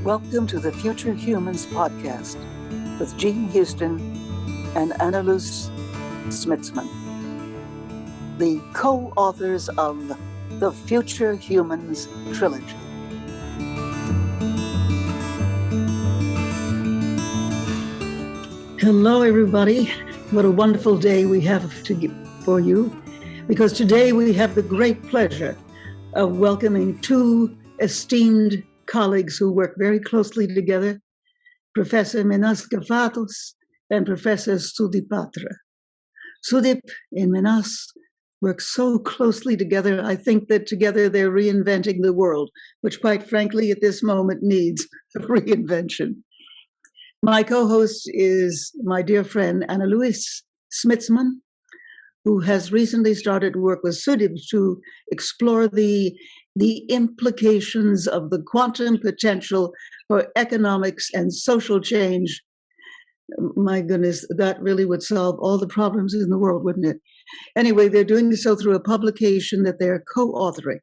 Welcome to the Future Humans podcast with Jean Houston and Anneloes Smitsman, the co-authors of the Future Humans trilogy. Hello, everybody. What a wonderful day we have for you, because today we have the great pleasure of welcoming two esteemed colleagues who work very closely together, Professor Menas Kafatos and Professor Sudip Patra. Sudip and Menas work so closely together, I think that together they're reinventing the world, which quite frankly at this moment needs a reinvention. My co-host is my dear friend Anneloes Smitsman, who has recently started work with Sudip to explore the implications of the quantum potential for economics and social change. My goodness, that really would solve all the problems in the world, wouldn't it? Anyway, they're doing so through a publication that they're co-authoring.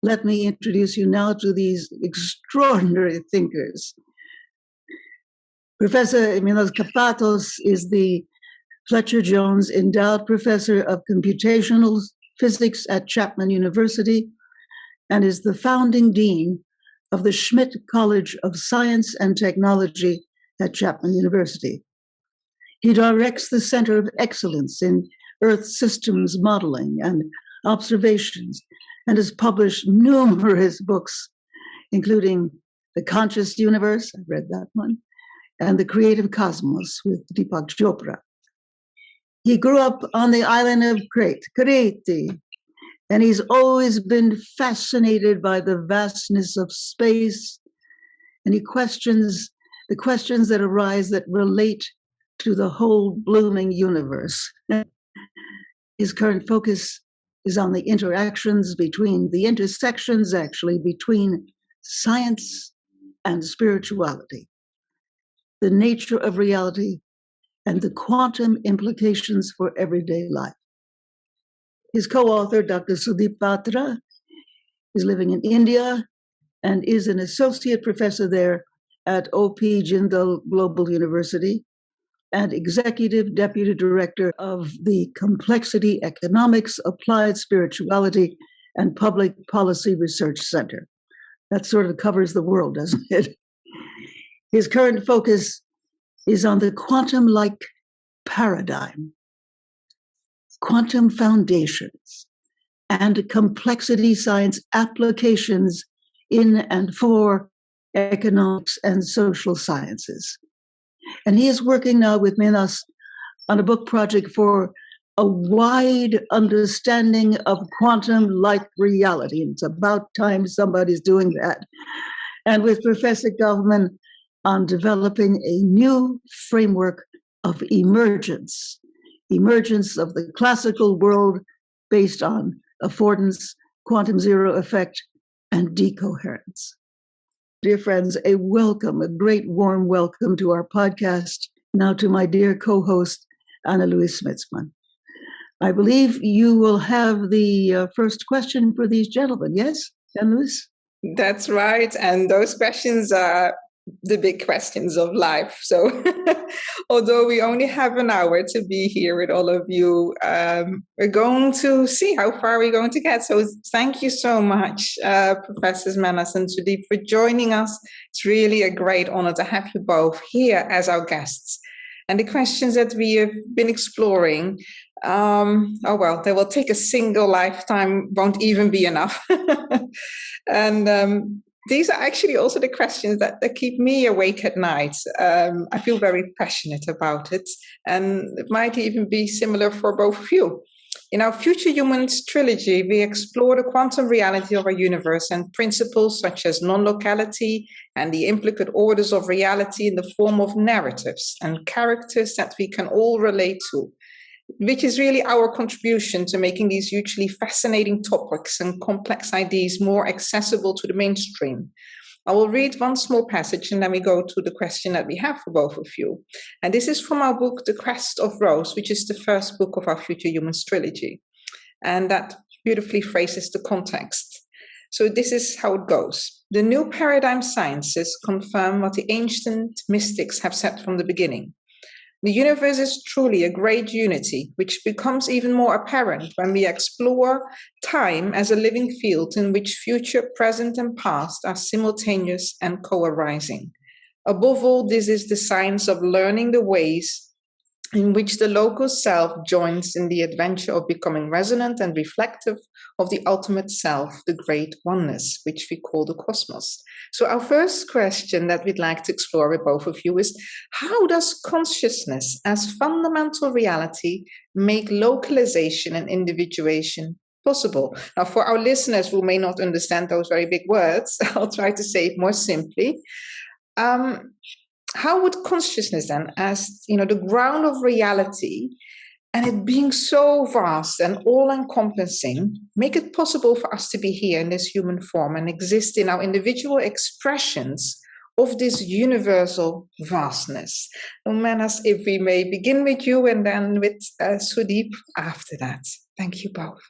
Let me introduce you now to these extraordinary thinkers. Professor Menas Kafatos is the Fletcher Jones Endowed Professor of Computational Physics at Chapman University and is the founding dean of the Schmidt College of Science and Technology at Chapman University. He directs the Center of Excellence in Earth Systems Modeling and Observations and has published numerous books, including The Conscious Universe, I read that one, and The Creative Cosmos with Deepak Chopra. He grew up on the island of Crete, and he's always been fascinated by the vastness of space, and he questions the questions that arise that relate to the whole blooming universe. His current focus is on the intersections between science and spirituality, the nature of reality, and the quantum implications for everyday life. His co-author, Dr. Sudip Patra, is living in India and is an associate professor there at O.P. Jindal Global University and executive deputy director of the Complexity Economics, Applied Spirituality, and Public Policy Research Center. That sort of covers the world, doesn't it? His current focus is on the quantum-like paradigm, quantum foundations, and complexity science applications in and for economics and social sciences. And he is working now with Menas on a book project for a wide understanding of quantum-like reality. It's about time somebody's doing that. And with Professor Kaufman on developing a new framework of emergence of the classical world based on affordance, quantum zero effect, and decoherence. Dear friends, a great warm welcome to our podcast. Now to my dear co-host, Anneloes Smitsman. I believe you will have the first question for these gentlemen, yes, Anneloes? That's right, and those questions are the big questions of life. So although we only have an hour to be here with all of you, we're going to see how far we're going to get. So thank you so much, Professors Menas and Sudip, for joining us. It's really a great honor to have you both here as our guests. And the questions that we have been exploring, they will take a single lifetime, won't even be enough. And these are actually also the questions that keep me awake at night. I feel very passionate about it, and it might even be similar for both of you. In our Future Humans trilogy, we explore the quantum reality of our universe and principles such as non-locality and the implicate orders of reality in the form of narratives and characters that we can all relate to, which is really our contribution to making these hugely fascinating topics and complex ideas more accessible to the mainstream. I will read one small passage and then we go to the question that we have for both of you. And this is from our book, The Quest of Rose, which is the first book of our Future Humans trilogy. And that beautifully phrases the context. So this is how it goes. The new paradigm sciences confirm what the ancient mystics have said from the beginning. The universe is truly a great unity, which becomes even more apparent when we explore time as a living field in which future, present, and past are simultaneous and co-arising. Above all, this is the science of learning the ways in which the local self joins in the adventure of becoming resonant and reflective of the ultimate self, the great oneness, which we call the cosmos. So our first question that we'd like to explore with both of you is, how does consciousness as fundamental reality make localization and individuation possible? Now, for our listeners who may not understand those very big words, I'll try to say it more simply. How would consciousness then, as the ground of reality, and it being so vast and all-encompassing, make it possible for us to be here in this human form and exist in our individual expressions of this universal vastness? Menas, if we may begin with you and then with Sudip after that. Thank you both.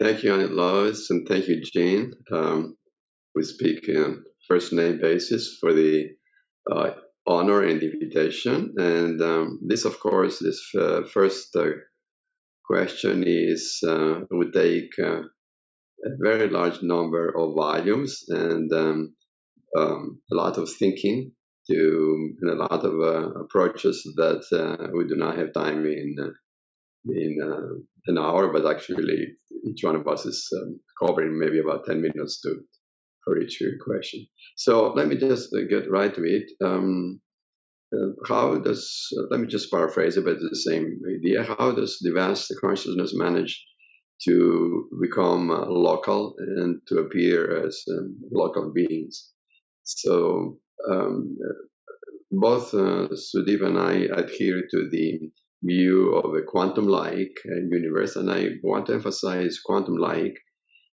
Thank you, Anneloes, and thank you, Jean. We speak first name basis for the honor and invitation. And this, of course, this first question is would take a very large number of volumes and a lot of thinking and a lot of approaches that we do not have time in an hour, but actually each one of us is covering maybe about 10 minutes for each question. So let me just get right to it. Let me just paraphrase it, but it's the same idea. How does the vast consciousness manage to become local and to appear as local beings? So both Sudip and I adhere to the view of a quantum-like universe, and I want to emphasize quantum-like,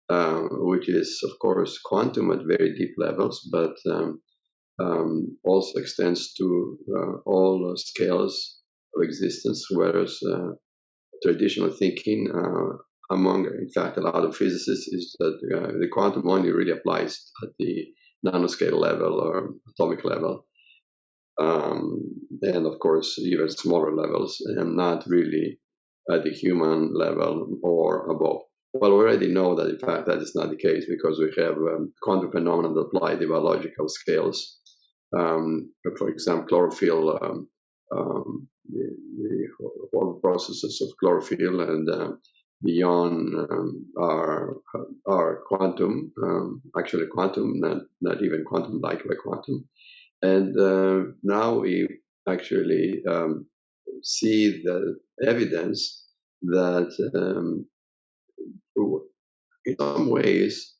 which is, of course, quantum at very deep levels, but also extends to all scales of existence, whereas traditional thinking among, in fact, a lot of physicists is that the quantum only really applies at the nanoscale level or atomic level, and, of course, even smaller levels, and not really at the human level or above. Well, we already know that, in fact, that is not the case because we have quantum phenomena that apply the biological scales. For example, chlorophyll, the whole processes of chlorophyll and beyond are quantum, actually quantum, not even quantum-like, but quantum. And now we actually see the evidence that in some ways,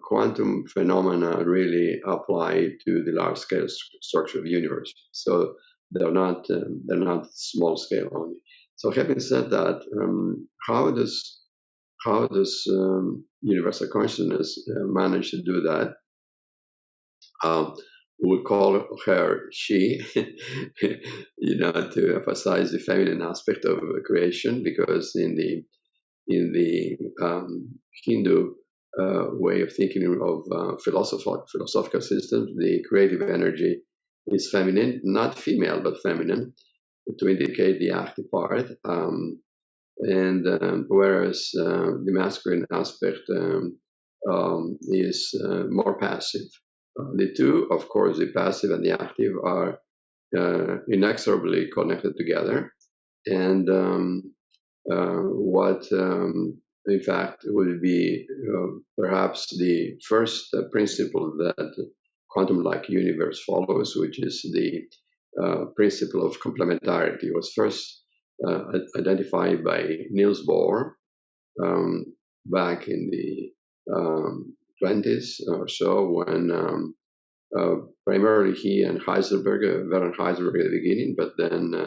quantum phenomena really apply to the large-scale structure of the universe. So they're not small scale only. So having said that, how does universal consciousness manage to do that? We call her she, to emphasize the feminine aspect of creation, because in the Hindu way of thinking of philosophical systems, the creative energy is feminine, not female, but feminine, to indicate the active part. Whereas the masculine aspect is more passive. The two, of course, the passive and the active, are inexorably connected together. And what, in fact, would be perhaps the first principle that quantum-like universe follows, which is the principle of complementarity, was first identified by Niels Bohr back in the 20s or so, when primarily he and Heisenberg, Werner Heisenberg at the beginning, but then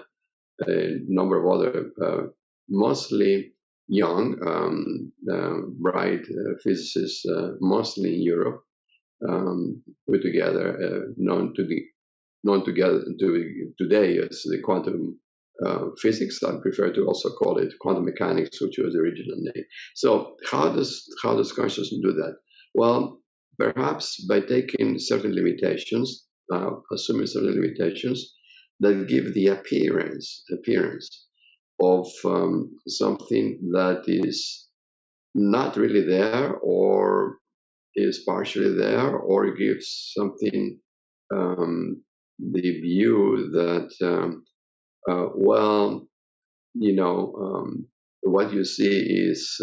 a number of other mostly young, bright physicists, mostly in Europe, put together, known together today as the quantum physics. I prefer to also call it quantum mechanics, which was the original name. So how does consciousness do that? Well, perhaps by taking certain limitations, assuming certain limitations that give the appearance of something that is not really there, or is partially there, or gives something the view that well, what you see is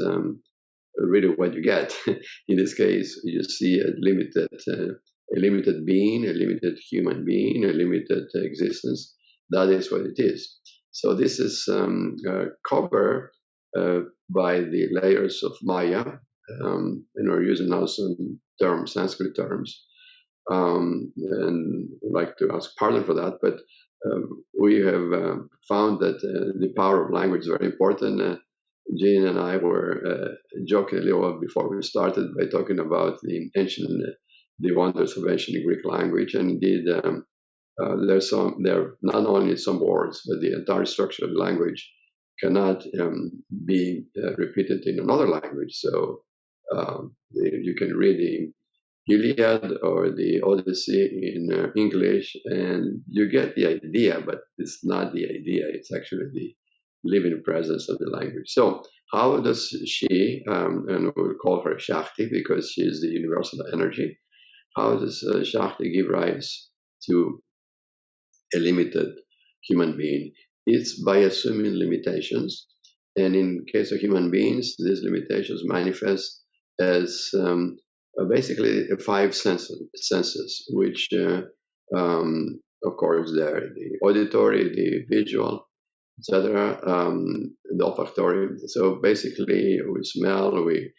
really what you get. In this case, you see a limited being, a limited human being, a limited existence. That is what it is. So this is covered by the layers of Maya, and we're using now some Sanskrit terms, and I'd like to ask pardon for that, but we have found that the power of language is very important. Jean and I were joking a little before we started by talking about the wonders of ancient Greek language, and indeed there are not only some words, but the entire structure of the language cannot be repeated in another language. So you can read the Iliad or the Odyssey in English, and you get the idea, but it's not the idea. It's actually the living presence of the language. So how does she, and we'll call her Shakti because she is the universal energy, how does Shakti give rise to a limited human being? It's by assuming limitations. And in case of human beings, these limitations manifest as basically 5 senses, which, of course, they're the auditory, the visual, etc., the olfactory. So basically, we smell, we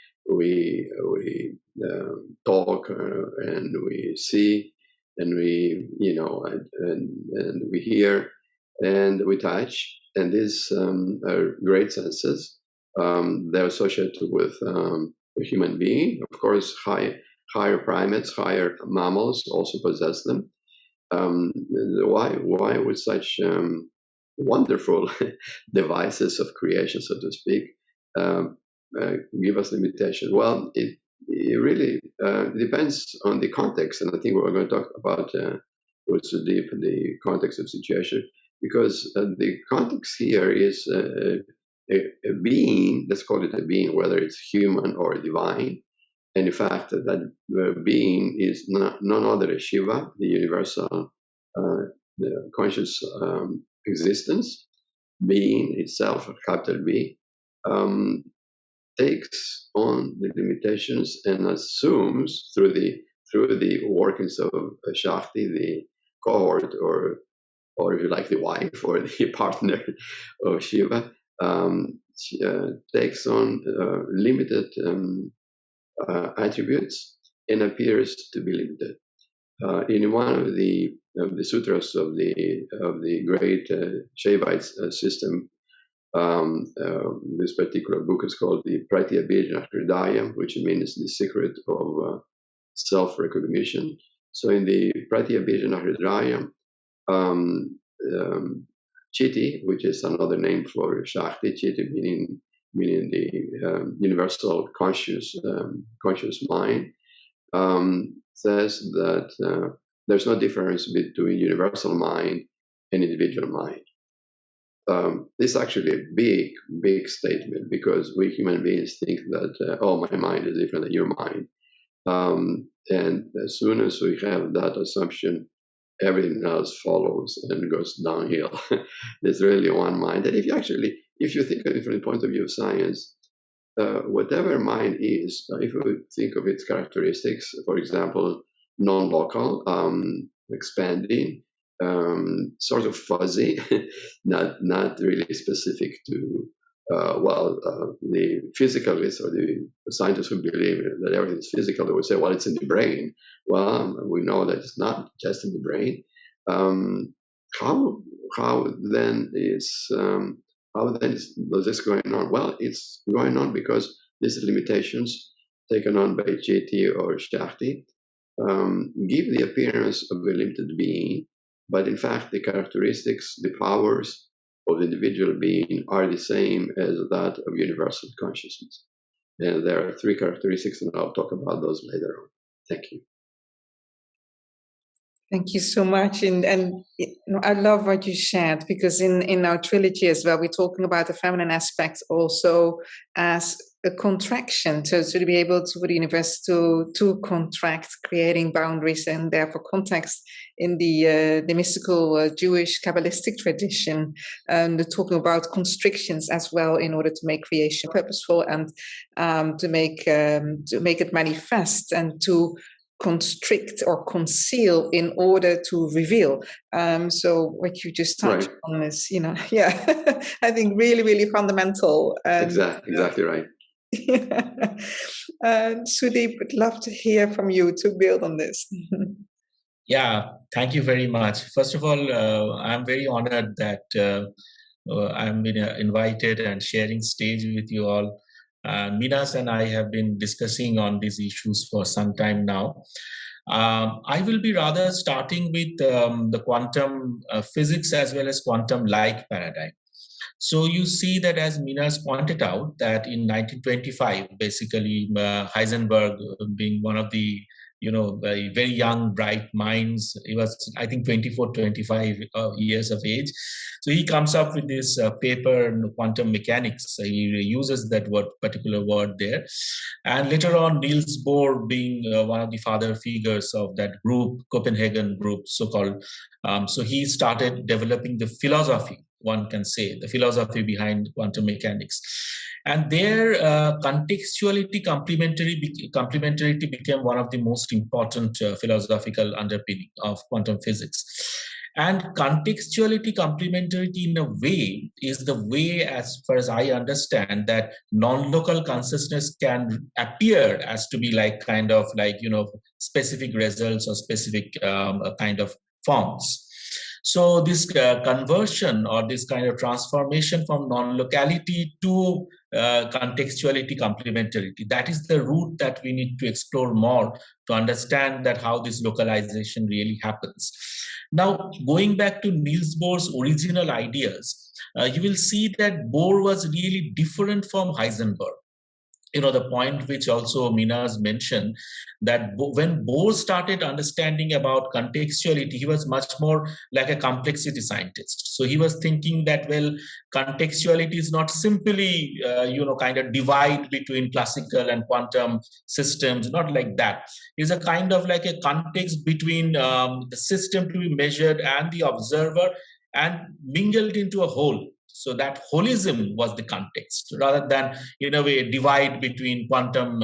talk, and we see, and we and we hear, and we touch, and these are great senses. They're associated with a human being. Of course, higher primates, higher mammals also possess them. Why would such wonderful devices of creation, so to speak, give us limitation? Well, it really depends on the context, and I think we're going to talk about with Sudip the context of situation, because the context here is a being, let's call it a being, whether it's human or divine. And in fact, that being is none other than Shiva, the universal, the conscious existence, being itself, capital B, takes on the limitations and assumes through the workings of Shakti, the cohort, or if you like, the wife or the partner of Shiva, takes on limited attributes and appears to be limited. In one of the sutras of the great Shaivite system, this particular book is called the Pratyabhijna Hridaya, which means the secret of self-recognition. So in the Pratyabhijna Hridaya, Chitti, which is another name for Shakti, Chitti meaning the universal conscious mind, says that there's no difference between universal mind and individual mind. This is actually a big statement, because we human beings think that, my mind is different than your mind. And as soon as we have that assumption, everything else follows and goes downhill. There's really one mind. And if you think of it from the point of view of science, whatever mind is, if we think of its characteristics, for example, non-local, expanding, sort of fuzzy, not really specific to, the physicalists or the scientists who believe that everything is physical, they would say, well, it's in the brain. Well, we know that it's not just in the brain. How then is this going on? Well, it's going on because these limitations taken on by Chitti or Shakti give the appearance of a limited being, but in fact the characteristics, the powers, of the individual being are the same as that of universal consciousness. And there are 3 characteristics, and I'll talk about those later on. Thank you. Thank you so much. And I love what you shared, because in our trilogy as well, we're talking about the feminine aspect also as a contraction. So to be able to, for the universe to contract, creating boundaries and therefore context in the mystical Jewish Kabbalistic tradition, and talking about constrictions as well in order to make creation purposeful and to make it manifest and to constrict or conceal in order to reveal. So what you just touched on is, I think really, really fundamental. And, exactly right. Sudip, would love to hear from you to build on this. Yeah, thank you very much. First of all, I'm very honored that I'm been invited and sharing stage with you all. Menas and I have been discussing on these issues for some time now. I will be rather starting with the quantum physics as well as quantum-like paradigm. So you see that, as Menas pointed out, that in 1925, basically Heisenberg, being one of the very young, bright minds. He was, I think, 24, 25 years of age. So he comes up with this paper on quantum mechanics. He uses that particular word there. And later on, Niels Bohr, being one of the father figures of that group, Copenhagen group, so-called. So he started developing the philosophy, one can say, the philosophy behind quantum mechanics. And there, contextuality, complementarity became one of the most important philosophical underpinning of quantum physics. And contextuality, complementarity, in a way, is the way, as far as I understand, that non-local consciousness can appear as to be specific results or specific kind of forms. So this conversion or this kind of transformation from non-locality to contextuality, complementarity, that is the route that we need to explore more to understand that how this localization really happens. Now, going back to Niels Bohr's original ideas, you will see that Bohr was really different from Heisenberg. The point which also Menas mentioned, that when Bohr started understanding about contextuality, he was much more like a complexity scientist. So he was thinking that, well, contextuality is not simply, kind of divide between classical and quantum systems, not like that. It's a kind of like a context between the system to be measured and the observer, and mingled into a whole. So that holism was the context, rather than, in a way, divide between quantum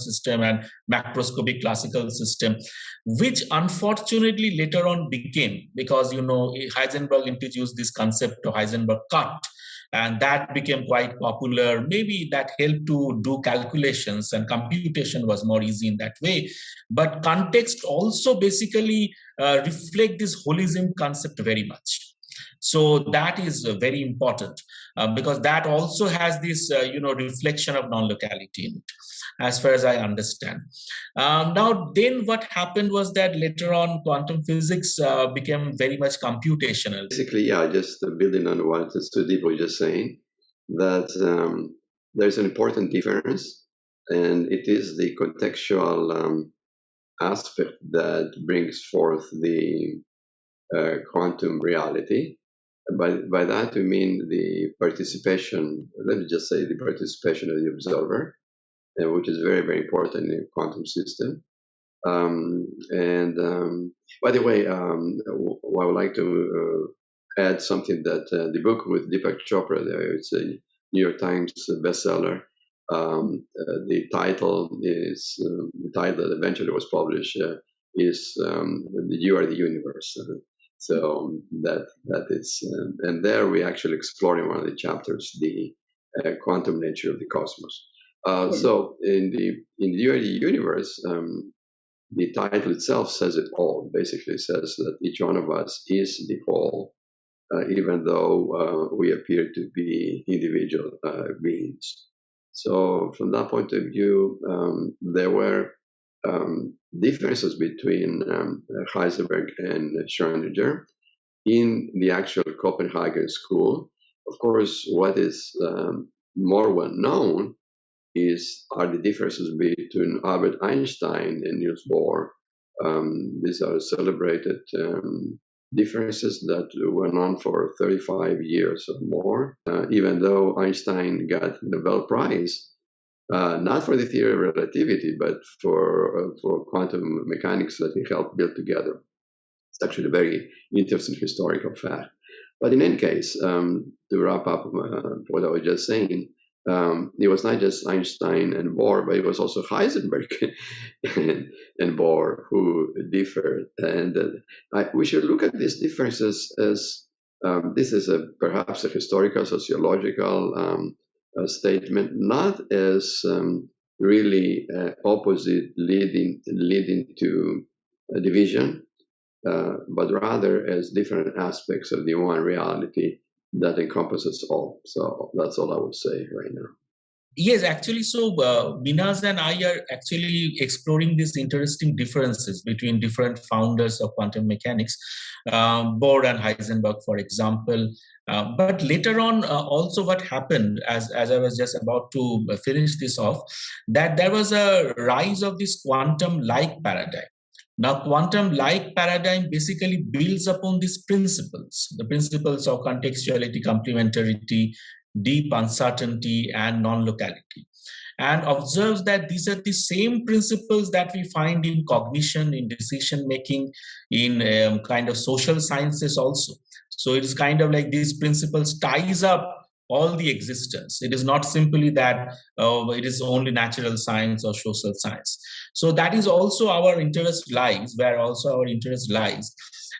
system and macroscopic classical system, which unfortunately later on became, because Heisenberg introduced this concept of Heisenberg cut, and that became quite popular. Maybe that helped to do calculations, and computation was more easy in that way. But context also basically reflect this holism concept very much. So that is very important, because that also has this, reflection of non-locality in it, as far as I understand. Now, then what happened was that later on, quantum physics became very much computational. Basically, just building on what Sudip was just saying, that there's an important difference, and it is the contextual aspect that brings forth the quantum reality. By that, we mean the participation, let me just say the participation of the observer, which is very, very important in a quantum system. By the way, I would like to add something that the book with Deepak Chopra, it's a New York Times bestseller. The title that eventually was published is You Are the Universe. So that is, and there we actually explore in one of the chapters the quantum nature of the cosmos. So in the You Are the Universe, the title itself says it all. Basically, says that each one of us is the whole, even though we appear to be individual beings. So from that point of view, there were differences between Heisenberg and Schrödinger, in the actual Copenhagen school. Of course, what is more well known are the differences between Albert Einstein and Niels Bohr. These are celebrated differences that went on for 35 years or more, even though Einstein got the Nobel Prize, not for the theory of relativity, but for quantum mechanics that he helped build together. It's actually a very interesting historical fact. But in any case, to wrap up what I was just saying, it was not just Einstein and Bohr, but it was also Heisenberg and Bohr who differed. And we should look at these differences as this is perhaps a historical, sociological statement, not as really opposite leading to a division, but rather as different aspects of the one reality that encompasses all. So that's all I would say right now. Yes, actually, so Menas and I are actually exploring these interesting differences between different founders of quantum mechanics, Bohr and Heisenberg, for example. But later on, also what happened, as I was just about to finish this off, that there was a rise of this quantum-like paradigm. Now, quantum-like paradigm basically builds upon these principles, the principles of contextuality, complementarity, deep uncertainty, and non-locality, and observes that these are the same principles that we find in cognition, in decision-making, in kind of social sciences also. So it is kind of like these principles ties up all the existence. It is not simply that it is only natural science or social science. So that is also our interest lies, where also our interest lies.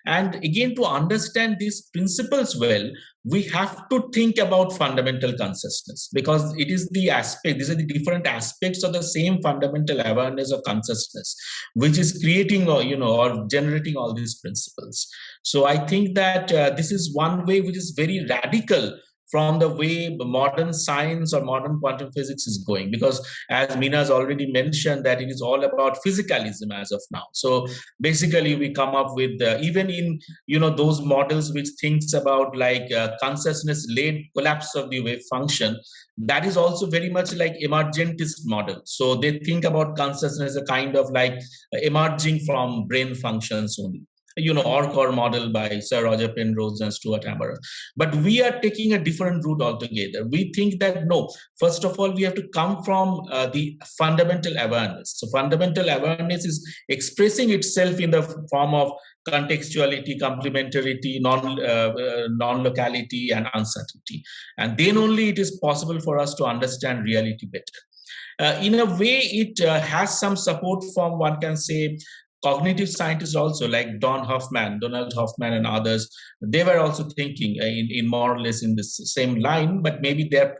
And again, to understand these principles well, we have to think about fundamental consciousness, because it is the aspect, these are the different aspects of the same fundamental awareness of consciousness, which is creating or generating all these principles. So I think that this is one way which is very radical from the way modern science or modern quantum physics is going, because as Menas already mentioned, that it is all about physicalism as of now. So basically we come up with even in those models which thinks about like consciousness-led collapse of the wave function, that is also very much like emergentist model. So they think about consciousness as a kind of like emerging from brain functions only. ORCOR model by Sir Roger Penrose and Stuart Hameroff. But we are taking a different route altogether. We think that no, first of all, we have to come from the fundamental awareness. So fundamental awareness is expressing itself in the form of contextuality, complementarity, non-locality, and uncertainty. And then only it is possible for us to understand reality better. In a way, it has some support from, one can say, cognitive scientists also, like Donald Hoffman and others. They were also thinking in more or less in the same line, but maybe their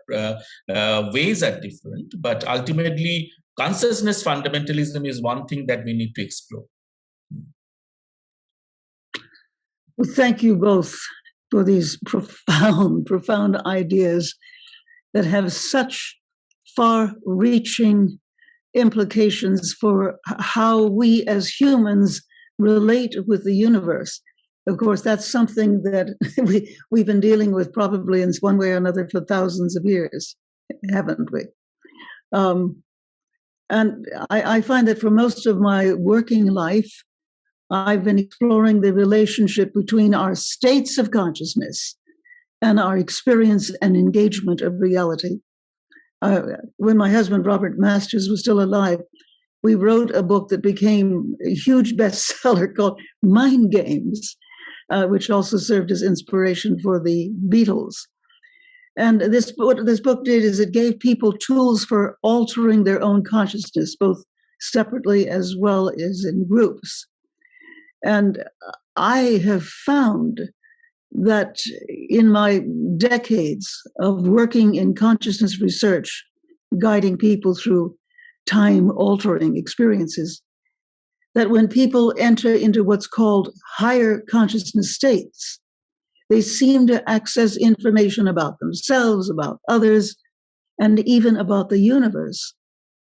ways are different. But ultimately, consciousness fundamentalism is one thing that we need to explore. Well, thank you both for these profound ideas that have such far-reaching implications for how we as humans relate with the universe. Of course, that's something that we've been dealing with probably in one way or another for thousands of years, haven't we? And I find that for most of my working life, I've been exploring the relationship between our states of consciousness and our experience and engagement of reality. When my husband, Robert Masters, was still alive, we wrote a book that became a huge bestseller called Mind Games, which also served as inspiration for the Beatles. And what this book did is it gave people tools for altering their own consciousness, both separately as well as in groups. And I have found that in my decades of working in consciousness research, guiding people through time-altering experiences, that when people enter into what's called higher consciousness states, they seem to access information about themselves, about others, and even about the universe,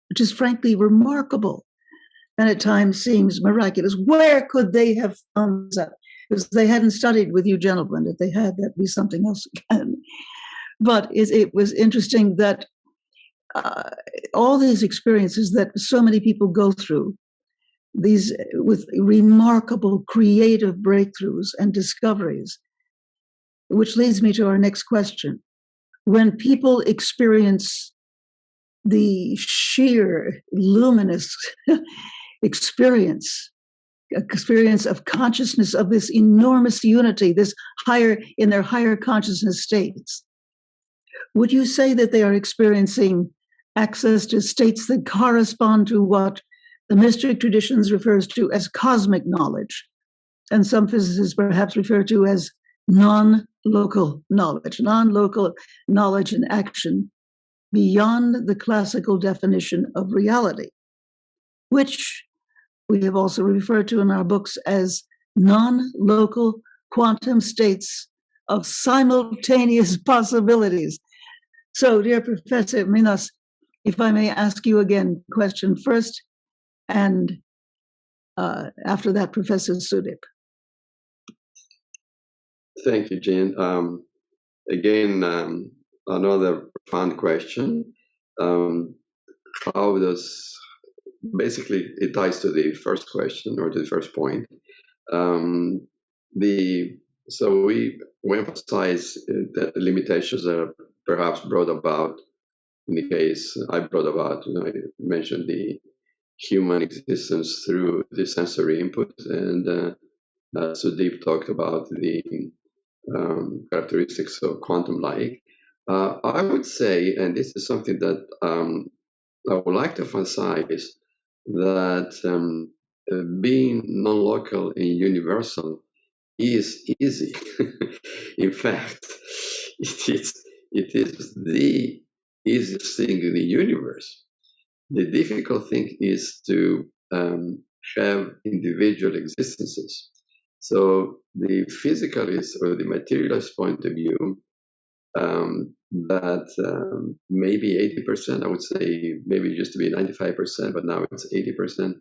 which is frankly remarkable and at times seems miraculous. Where could they have found that? because they hadn't studied with you gentlemen. If they had, that'd be something else again. But it was interesting that all these experiences that so many people go through, these with remarkable creative breakthroughs and discoveries, which leads me to our next question. When people experience the sheer luminous experience of consciousness of this enormous unity, this higher, in their higher consciousness states, would you say that they are experiencing access to states that correspond to what the mystic traditions refers to as cosmic knowledge, and some physicists perhaps refer to as non-local knowledge and action beyond the classical definition of reality, which we have also referred to in our books as non-local quantum states of simultaneous possibilities. So, dear Professor Menas, if I may ask you again, question first, and after that, Professor Sudip. Thank you, Jane. Again, another profound question. How does, basically, it ties to the first question or to the first point. So we emphasize the limitations that are perhaps brought about. In the case I brought about, I mentioned the human existence through the sensory input, and Sudip talked about the characteristics of quantum-like. I would say, and this is something that I would like to emphasize, that being non-local and universal is easy. In fact, it is the easiest thing in the universe. The difficult thing is to have individual existences. So the physicalist or the materialist point of view, that maybe 80%, I would say, maybe it used to be 95%, but now it's 80%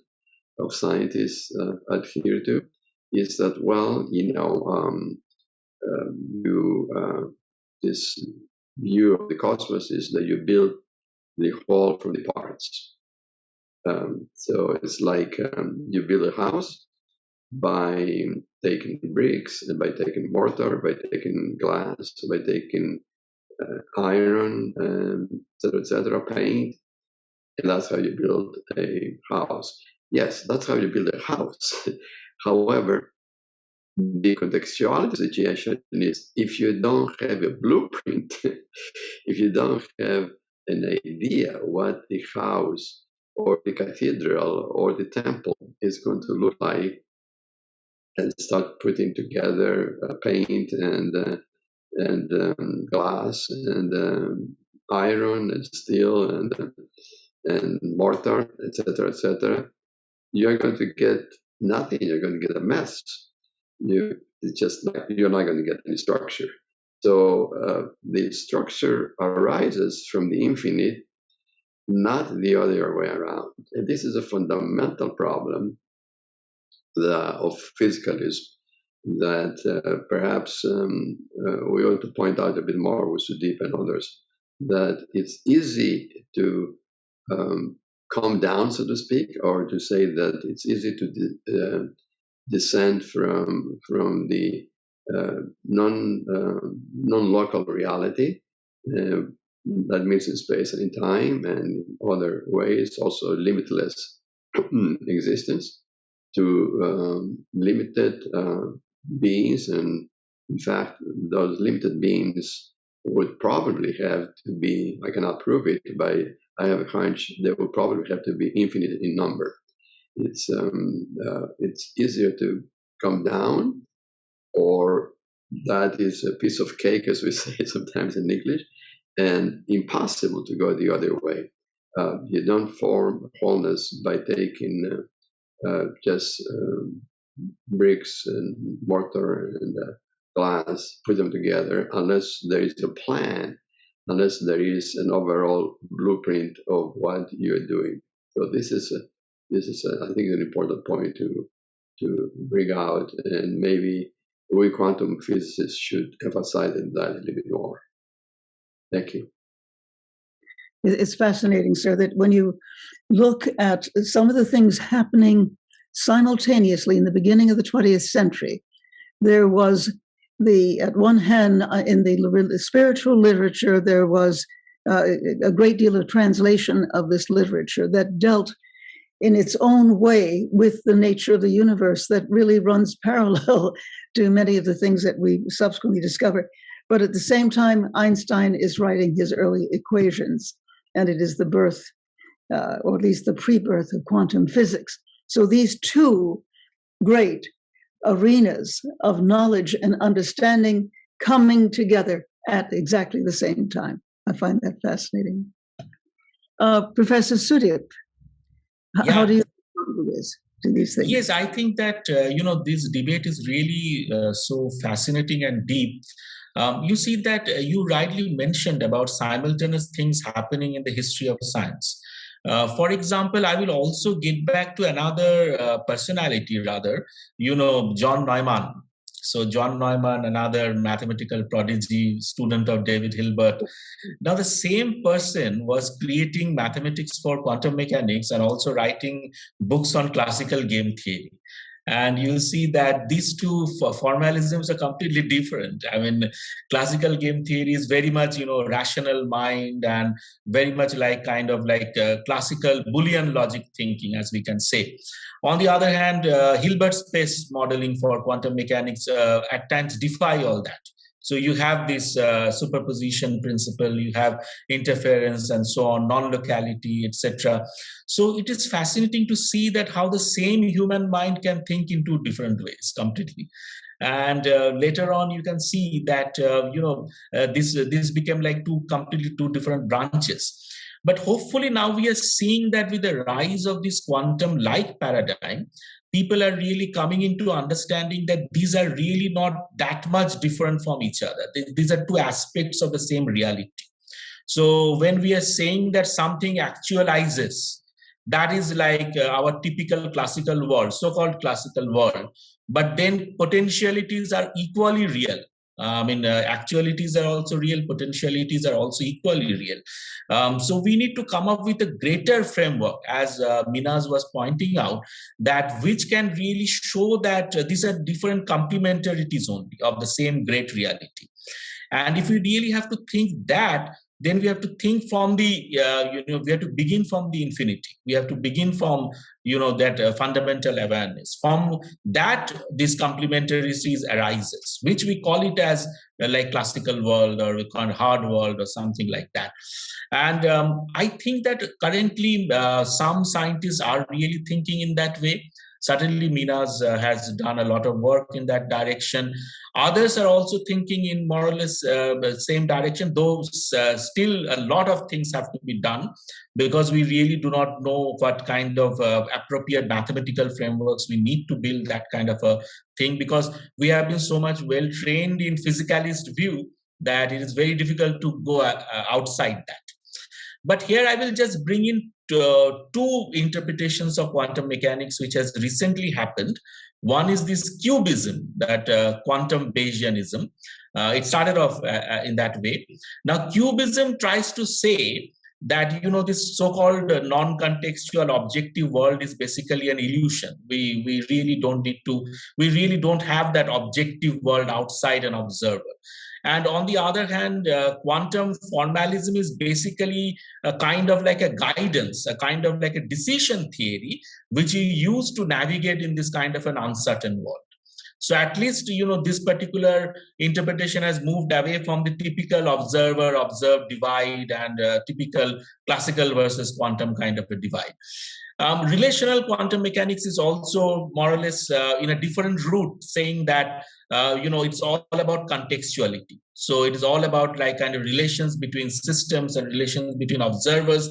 of scientists adhere to, is that, well, this view of the cosmos is that you build the whole from the parts. So it's like you build a house by taking bricks, and by taking mortar, by taking glass, by taking iron, etc., paint, and that's how you build a house. Yes, that's how you build a house. However, the contextuality situation is, if you don't have a blueprint, if you don't have an idea what the house or the cathedral or the temple is going to look like, and start putting together paint and glass and iron and steel and mortar, etc., you're going to get nothing. You're going to get a mess. It's just like you're not going to get any structure. So the structure arises from the infinite, not the other way around. And this is a fundamental problem of physicalism that perhaps we ought to point out a bit more with Sudip and others, that it's easy to come down, so to speak, or to say that it's easy to descend from the non-local reality, that means in space and in time, and in other ways also limitless existence, to limited beings. And in fact, those limited beings would probably have to be, I cannot prove it, but I have a hunch they will probably have to be infinite in number. It's easier to come down, or that is a piece of cake, as we say sometimes in English, and impossible to go the other way. You don't form wholeness by taking just bricks and mortar and glass, put them together, unless there is a plan, unless there is an overall blueprint of what you're doing. So this is I think, an important point to bring out, and maybe we quantum physicists should emphasize that a little bit more. Thank you. It's fascinating, sir, that when you look at some of the things happening simultaneously in the beginning of the 20th century, there was at one hand, in the spiritual literature, there was a great deal of translation of this literature that dealt in its own way with the nature of the universe that really runs parallel to many of the things that we subsequently discovered. But at the same time, Einstein is writing his early equations, and it is the birth, or at least the pre-birth of quantum physics. So these two great arenas of knowledge and understanding coming together at exactly the same time. I find that fascinating. Professor Sudip, how do you respond to these things? Yes, I think that, this debate is really so fascinating and deep. You see that you rightly mentioned about simultaneous things happening in the history of science. For example, I will also get back to another personality, John Neumann. So John Neumann, another mathematical prodigy, student of David Hilbert. Now, the same person was creating mathematics for quantum mechanics and also writing books on classical game theory. And you see that these two formalisms are completely different. I mean, classical game theory is very much, rational mind and very much like classical Boolean logic thinking, as we can say. On the other hand, Hilbert space modeling for quantum mechanics at times defy all that. So you have this superposition principle, you have interference and so on, non-locality, etc. So it is fascinating to see that how the same human mind can think in two different ways completely. And later on, you can see that, this became like completely two different branches. But hopefully now we are seeing that with the rise of this quantum-like paradigm, people are really coming into understanding that these are really not that much different from each other. These are two aspects of the same reality. So when we are saying that something actualizes, that is like our typical classical world, so-called classical world. But then potentialities are equally real. Actualities are also real, potentialities are also equally real. So we need to come up with a greater framework, as Menas was pointing out, that which can really show that these are different complementarities only of the same great reality. And if we really have to think that, then we have to think from we have to begin from the infinity. We have to begin from, that fundamental awareness. From that, this complementarities arises, which we call it as like classical world, or we call it hard world, or something like that. And I think that currently some scientists are really thinking in that way. Certainly, Menas has done a lot of work in that direction. Others are also thinking in more or less the same direction, though still a lot of things have to be done, because we really do not know what kind of appropriate mathematical frameworks we need to build that kind of a thing, because we have been so much well trained in physicalist view that it is very difficult to go outside that. But here I will just bring in two interpretations of quantum mechanics which has recently happened. One is this cubism, that quantum Bayesianism. It started off in that way. Now, cubism tries to say that, this so-called non-contextual objective world is basically an illusion. We really don't have that objective world outside an observer. And on the other hand, quantum formalism is basically a kind of like a guidance, a kind of like a decision theory, which you use to navigate in this kind of an uncertain world. So at least, this particular interpretation has moved away from the typical observer-observed divide and typical classical versus quantum kind of a divide. Relational quantum mechanics is also more or less in a different route, saying that, it's all about contextuality. So it is all about like kind of relations between systems and relations between observers.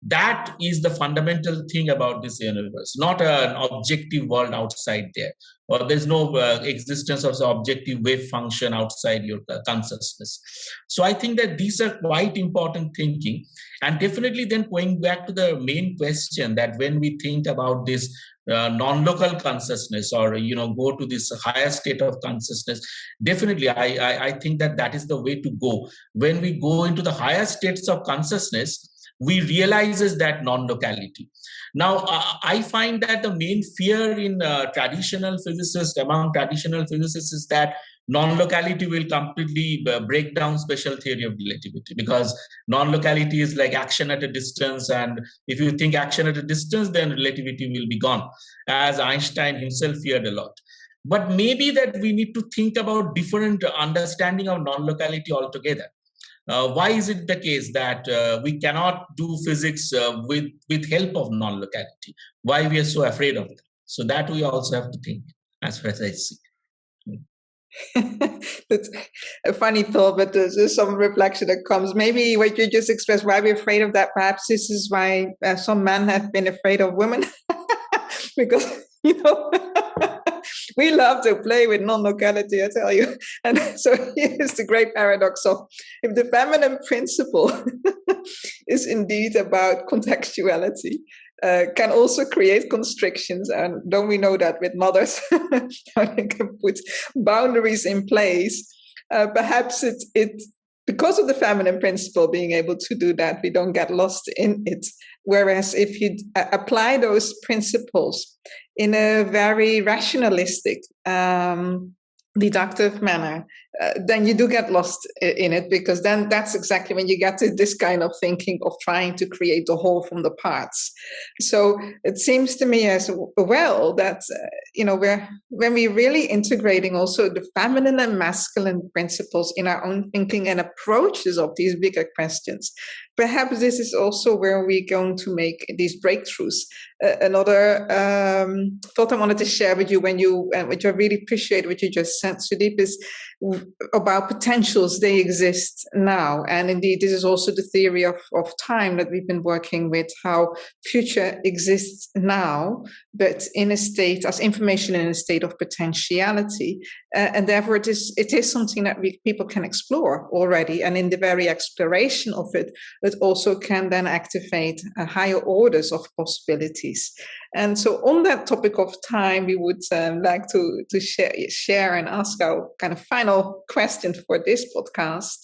That is the fundamental thing about this universe, not an objective world outside there, or there's no existence of the objective wave function outside your consciousness. So I think that these are quite important thinking. And definitely then going back to the main question, that when we think about this non-local consciousness, or go to this higher state of consciousness, definitely I think that is the way to go. When we go into the higher states of consciousness, we realizes that non-locality. Now, I find that the main fear in among traditional physicists is that non-locality will completely break down special theory of relativity, because non-locality is like action at a distance, and if you think action at a distance, then relativity will be gone, as Einstein himself feared a lot. But maybe that we need to think about different understanding of non-locality altogether. Why is it the case that we cannot do physics with help of non-locality? Why we are so afraid of it? So that we also have to think, as far as I see. That's a funny thought, but there's some reflection that comes. Maybe what you just expressed, why we're afraid of that, perhaps this is why some men have been afraid of women. Because, we love to play with non-locality, I tell you. And so here's the great paradox of, if the feminine principle is indeed about contextuality, can also create constrictions, and don't we know that with mothers, how they can put boundaries in place? Perhaps it because of the feminine principle being able to do that, we don't get lost in it. Whereas if you apply those principles in a very rationalistic, deductive manner, then you do get lost in it, because then that's exactly when you get to this kind of thinking of trying to create the whole from the parts. So it seems to me as well that, when we're really integrating also the feminine and masculine principles in our own thinking and approaches of these bigger questions, perhaps this is also where we're going to make these breakthroughs. Another thought I wanted to share with you, which I really appreciate what you just said, Sudip, is about potentials. They exist now. And indeed, this is also the theory of time that we've been working with, how future exists now, but in a state, as information in a state of potentiality. And therefore, it is something that people can explore already. And in the very exploration of it, it also can then activate higher orders of possibilities. And so on that topic of time, we would like to share and ask our kind of final question for this podcast.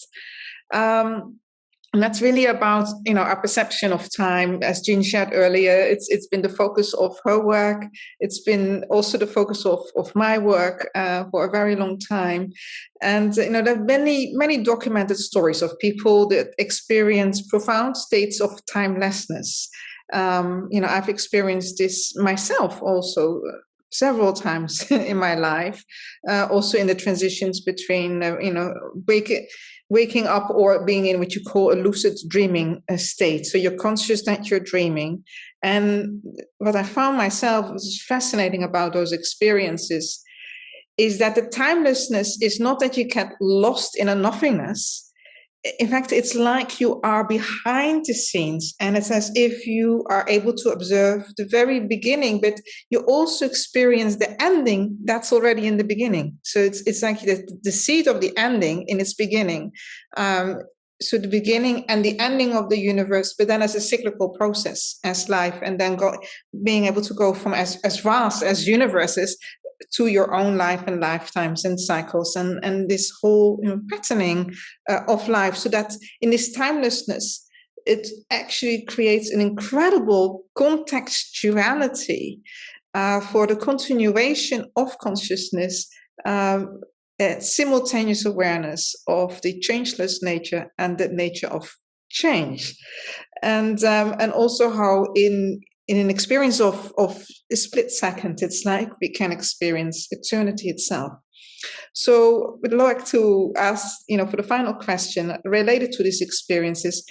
And that's really about, our perception of time. As Jean shared earlier, it's been the focus of her work. It's been also the focus of my work for a very long time. And, there are many documented stories of people that experience profound states of timelessness. I've experienced this myself also several times in my life, also in the transitions between, waking up or being in what you call a lucid dreaming state. So you're conscious that you're dreaming. And what I found myself was fascinating about those experiences is that the timelessness is not that you get lost in a nothingness. In fact, it's like you are behind the scenes, and it's as if you are able to observe the very beginning, but you also experience the ending that's already in the beginning. So it's like the seed of the ending in its beginning. So the beginning and the ending of the universe, but then as a cyclical process, as life, and then being able to go from as vast as universes to your own life and lifetimes and cycles, and this whole patterning of life, so that in this timelessness, it actually creates an incredible contextuality for the continuation of consciousness, simultaneous awareness of the changeless nature and the nature of change, and also how in an experience of a split second, it's like we can experience eternity itself. So we'd like to ask, for the final question related to these experiences,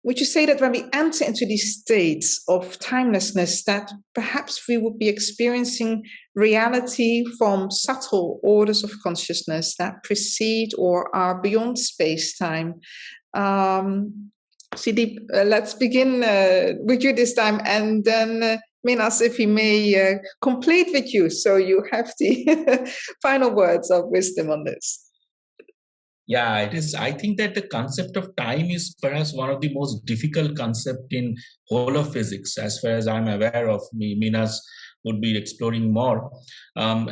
would you say that when we enter into these states of timelessness, that perhaps we would be experiencing reality from subtle orders of consciousness that precede or are beyond space-time? Sudip, let's begin with you this time, and then Menas, if he may complete with you, so you have the final words of wisdom on this. Yeah, it is. I think that the concept of time is perhaps one of the most difficult concepts in whole of physics, as far as I'm aware of. Menas would be exploring more. I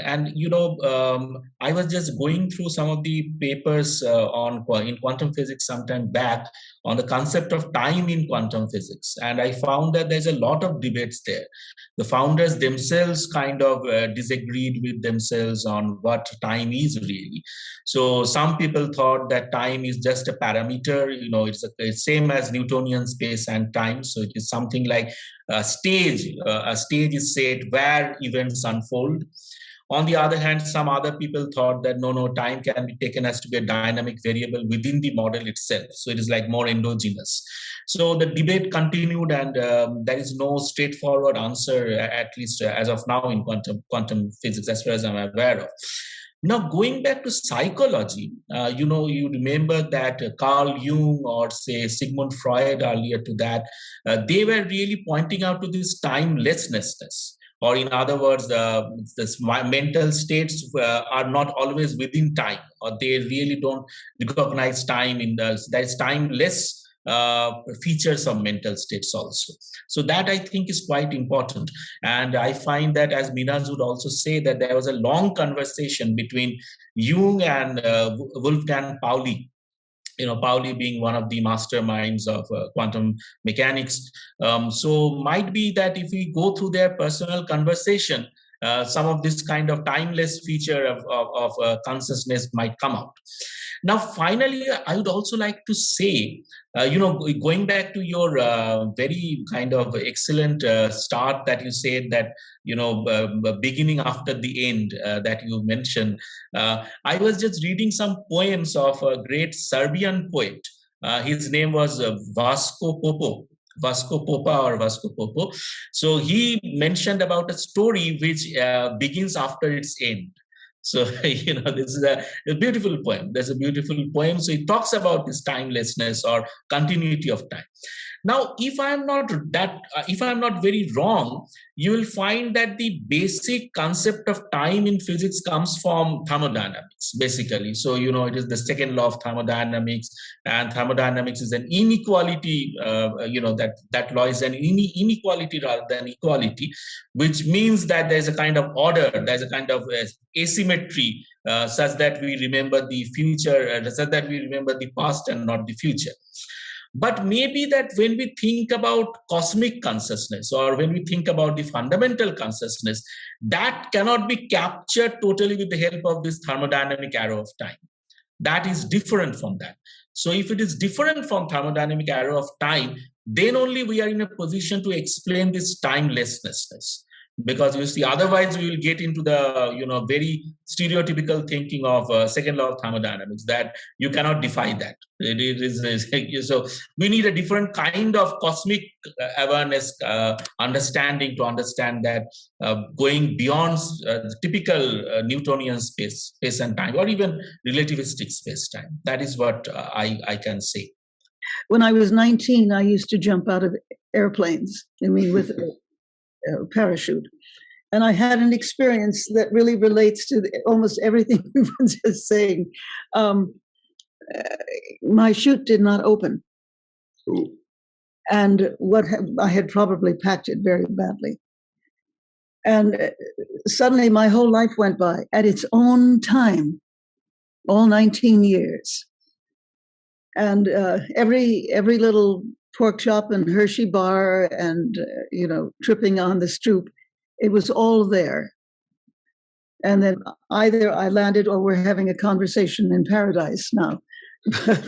was just going through some of the papers in quantum physics sometime back on the concept of time in quantum physics. And I found that there's a lot of debates there. The founders themselves kind of disagreed with themselves on what time is really. So some people thought that time is just a parameter, it's the same as Newtonian space and time. So it is something like a stage is set where events unfold. On the other hand, some other people thought that no, time can be taken as to be a dynamic variable within the model itself. So it is like more endogenous. So the debate continued, and there is no straightforward answer, at least as of now in quantum physics, as far as I'm aware of. Now, going back to psychology, you remember that Carl Jung or say Sigmund Freud earlier to that, they were really pointing out to this timelessness. Or in other words, this mental states are not always within time, or they really don't recognize time there's timeless features of mental states also. So that I think is quite important. And I find that, as Menas would also say, that there was a long conversation between Jung and Wolfgang Pauli. Pauli being one of the masterminds of quantum mechanics. So might be that if we go through their personal conversation, some of this kind of timeless feature of consciousness might come out. Now, finally, I would also like to say, going back to your very kind of excellent start that you said that, beginning after the end that you mentioned, I was just reading some poems of a great Serbian poet. His name was Vasco Popo. So he mentioned about a story which begins after its end. So, this is a beautiful poem. There's a beautiful poem. So it talks about this timelessness or continuity of time. Now, if I'm not very wrong, you will find that the basic concept of time in physics comes from thermodynamics, basically. So, it is the second law of thermodynamics, and thermodynamics is an inequality, that law is an inequality rather than equality, which means that there's a kind of order, there's a kind of asymmetry, such that we remember the future, such that we remember the past and not the future. But maybe that when we think about cosmic consciousness, or when we think about the fundamental consciousness, that cannot be captured totally with the help of this thermodynamic arrow of time. That is different from that. So if it is different from thermodynamic arrow of time, then only we are in a position to explain this timelessness. Because you see, otherwise we will get into the very stereotypical thinking of second law of thermodynamics, that you cannot defy that. It is so we need a different kind of cosmic awareness, understanding to understand that, going beyond typical Newtonian space and time, or even relativistic space time. That is what I can say. When I was 19, I used to jump out of airplanes. With parachute. And I had an experience that really relates to almost everything we were just saying. My chute did not open. Ooh. And I had probably packed it very badly. And suddenly my whole life went by at its own time, all 19 years. And every little pork chop and Hershey bar and, tripping on the stoop, it was all there. And then either I landed or we're having a conversation in paradise now.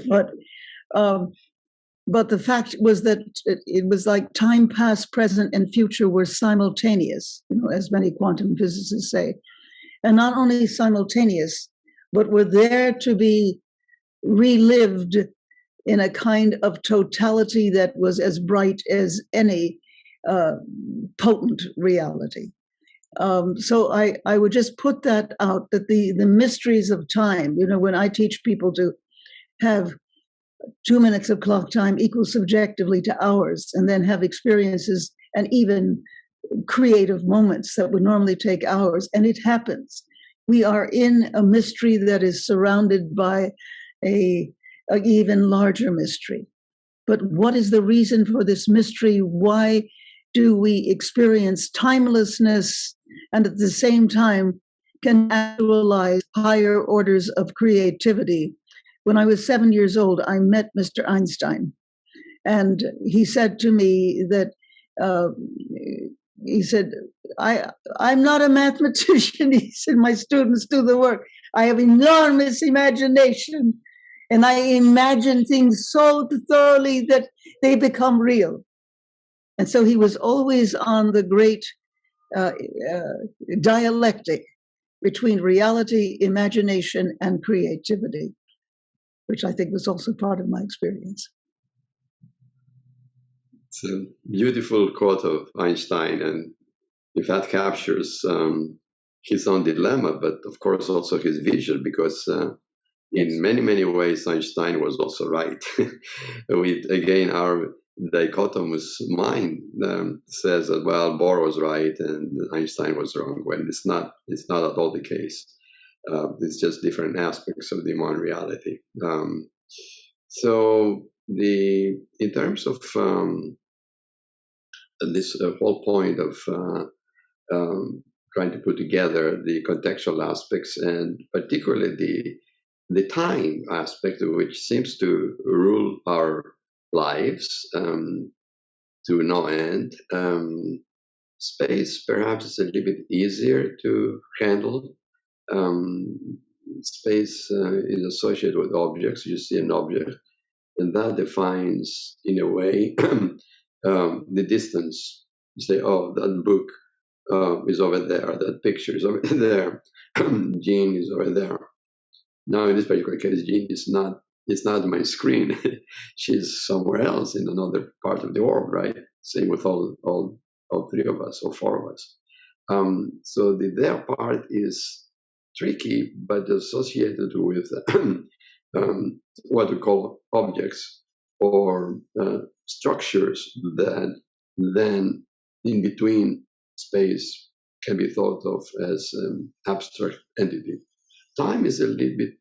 But the fact was that it was like time, past, present, and future were simultaneous, as many quantum physicists say. And not only simultaneous, but were there to be relived in a kind of totality that was as bright as any potent reality. So I would just put that out, that the mysteries of time, when I teach people to have 2 minutes of clock time equals subjectively to hours, and then have experiences and even creative moments that would normally take hours, and it happens. We are in a mystery that is surrounded by an even larger mystery. But what is the reason for this mystery? Why do we experience timelessness and at the same time can actualize higher orders of creativity? When I was 7 years old, I met Mr. Einstein, and he said to me that, he said, I'm not a mathematician. He said, my students do the work. I have enormous imagination, and I imagine things so thoroughly that they become real. And so he was always on the great dialectic between reality, imagination, and creativity, which I think was also part of my experience. It's a beautiful quote of Einstein, and if that captures his own dilemma, but of course also his vision, because in many, many ways, Einstein was also right. With, again, our dichotomous mind says that, well, Bohr was right and Einstein was wrong, when it's not at all the case. It's just different aspects of the human reality. So in terms of this whole point of trying to put together the contextual aspects, and particularly the time aspect, which seems to rule our lives to no end. Space perhaps is a little bit easier to handle. Space is associated with objects. You see an object, and that defines, in a way, the distance. You say, oh, that book is over there, that picture is over there, Jean is over there. Now, in this particular case, Jean is not my screen. She's somewhere else in another part of the world, right? Same with all three of us, or four of us. So the there part is tricky, but associated with what we call objects or structures that then in between space can be thought of as an abstract entity. Time is a little bit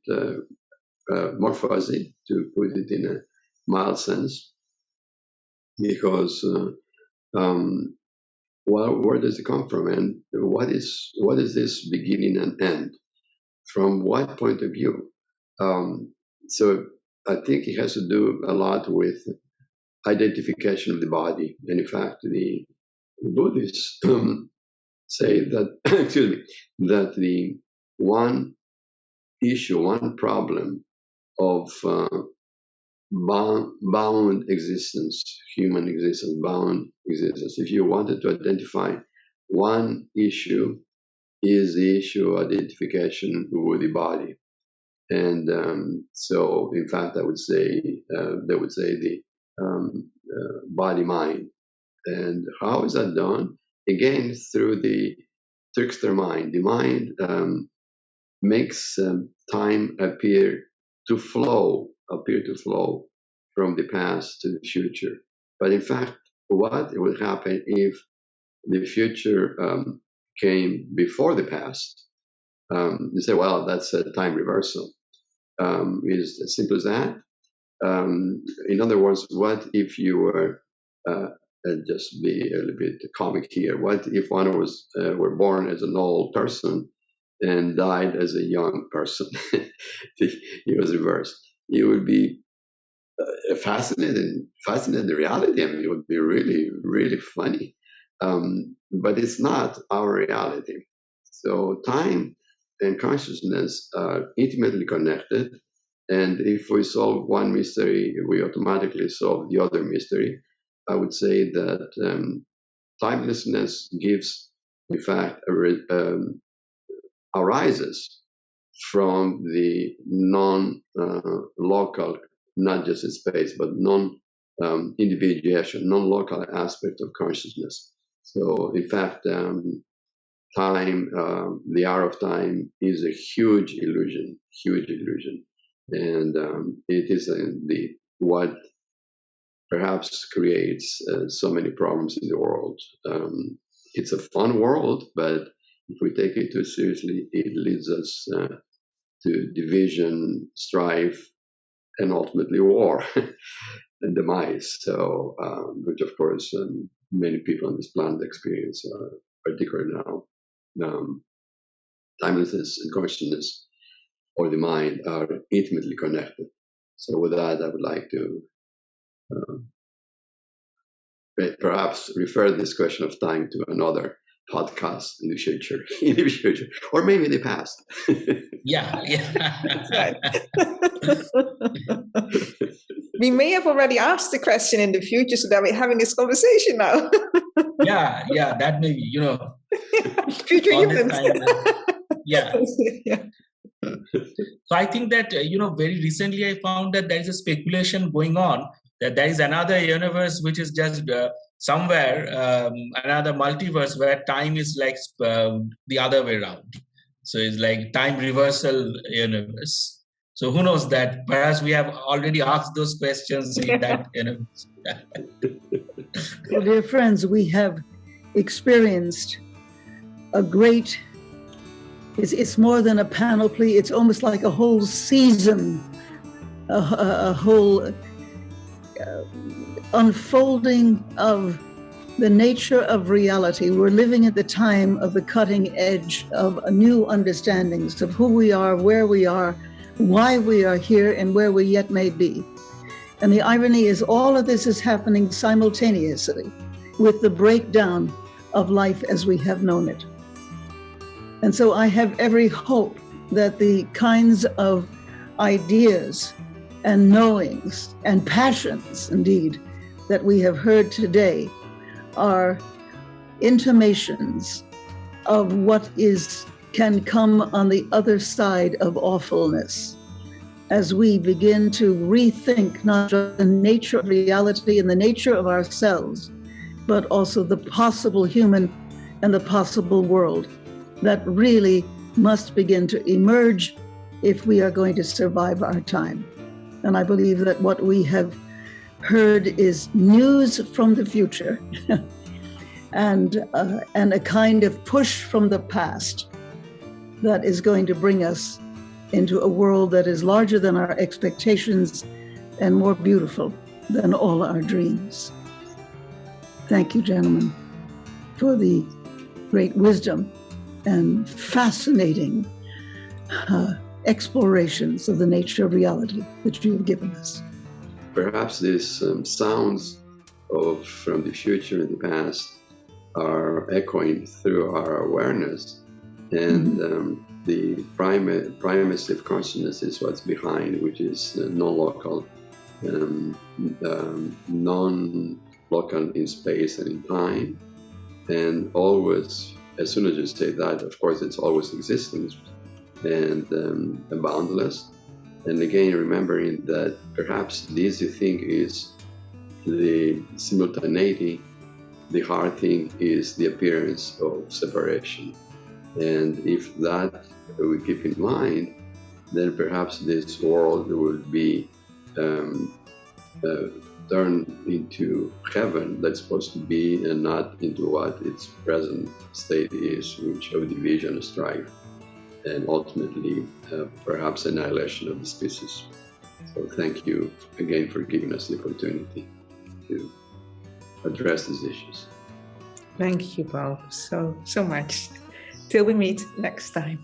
more fuzzy, to put it in a mild sense, because where does it come from, and what is this beginning and end? From what point of view? So I think it has to do a lot with identification of the body, and in fact, the Buddhists say that that the one issue, one problem of bound existence, human existence, bound existence, if you wanted to identify one issue, is the issue of identification with the body. And so, in fact, I would say they would say the body-mind. And how is that done? Again, through the trickster mind. The mind makes time appear to flow from the past to the future. But in fact, what would happen if the future came before the past? You say, well, that's a time reversal. Is as simple as that. In other words, what if you were, just be a little bit comic here, what if one were born as an old person and died as a young person? It was reversed. It would be fascinating reality. I mean, it would be really, really funny. But it's not our reality. So time and consciousness are intimately connected. And if we solve one mystery, we automatically solve the other mystery. I would say that timelessness gives, in fact, arises from the non-local, not just in space, but non-individuation, non-local aspect of consciousness. So, in fact, time, the hour of time, is a huge illusion, and it is the what perhaps creates so many problems in the world. It's a fun world, but if we take it too seriously, it leads us to division, strife, and ultimately war and demise. So, which of course many people on this planet experience, particularly now. Timelessness and consciousness, or the mind, are intimately connected. So with that, I would like to perhaps refer this question of time to another podcast in the future, or maybe the past. Yeah. That's right. We may have already asked the question in the future, so that we're having this conversation now. yeah, that may be, future humans. Yeah. Yeah. So I think that, very recently I found that there is a speculation going on that there is another universe which is just somewhere, another multiverse where time is like the other way around. So it's like time reversal universe. So who knows that? Perhaps we have already asked those questions in that universe. Well, dear friends, we have experienced a great, it's more than a panoply, it's almost like a whole season, a whole unfolding of the nature of reality. We're living at the time of the cutting edge of new understandings of who we are, where we are, why we are here, and where we yet may be. And the irony is all of this is happening simultaneously with the breakdown of life as we have known it. And so I have every hope that the kinds of ideas and knowings and passions, indeed, that we have heard today are intimations of what can come on the other side of awfulness as we begin to rethink not just the nature of reality and the nature of ourselves, but also the possible human and the possible world that really must begin to emerge if we are going to survive our time. And I believe that what we have heard is news from the future and a kind of push from the past that is going to bring us into a world that is larger than our expectations and more beautiful than all our dreams. Thank you, gentlemen, for the great wisdom and fascinating explorations of the nature of reality that you have given us. Perhaps these sounds from the future and the past are echoing through our awareness, and the primacy of consciousness is what's behind, which is non-local, non-local in space and in time, and always, as soon as you say that, of course, it's always existence and boundless. And again, remembering that perhaps this, you think, is the simultaneity, the hard thing is the appearance of separation. And if that we keep in mind, then perhaps this world will be turned into heaven that's supposed to be, and not into what its present state is, which of division, strife, and ultimately perhaps annihilation of the species. So thank you again for giving us the opportunity to address these issues. Thank you both so much. Till we meet next time.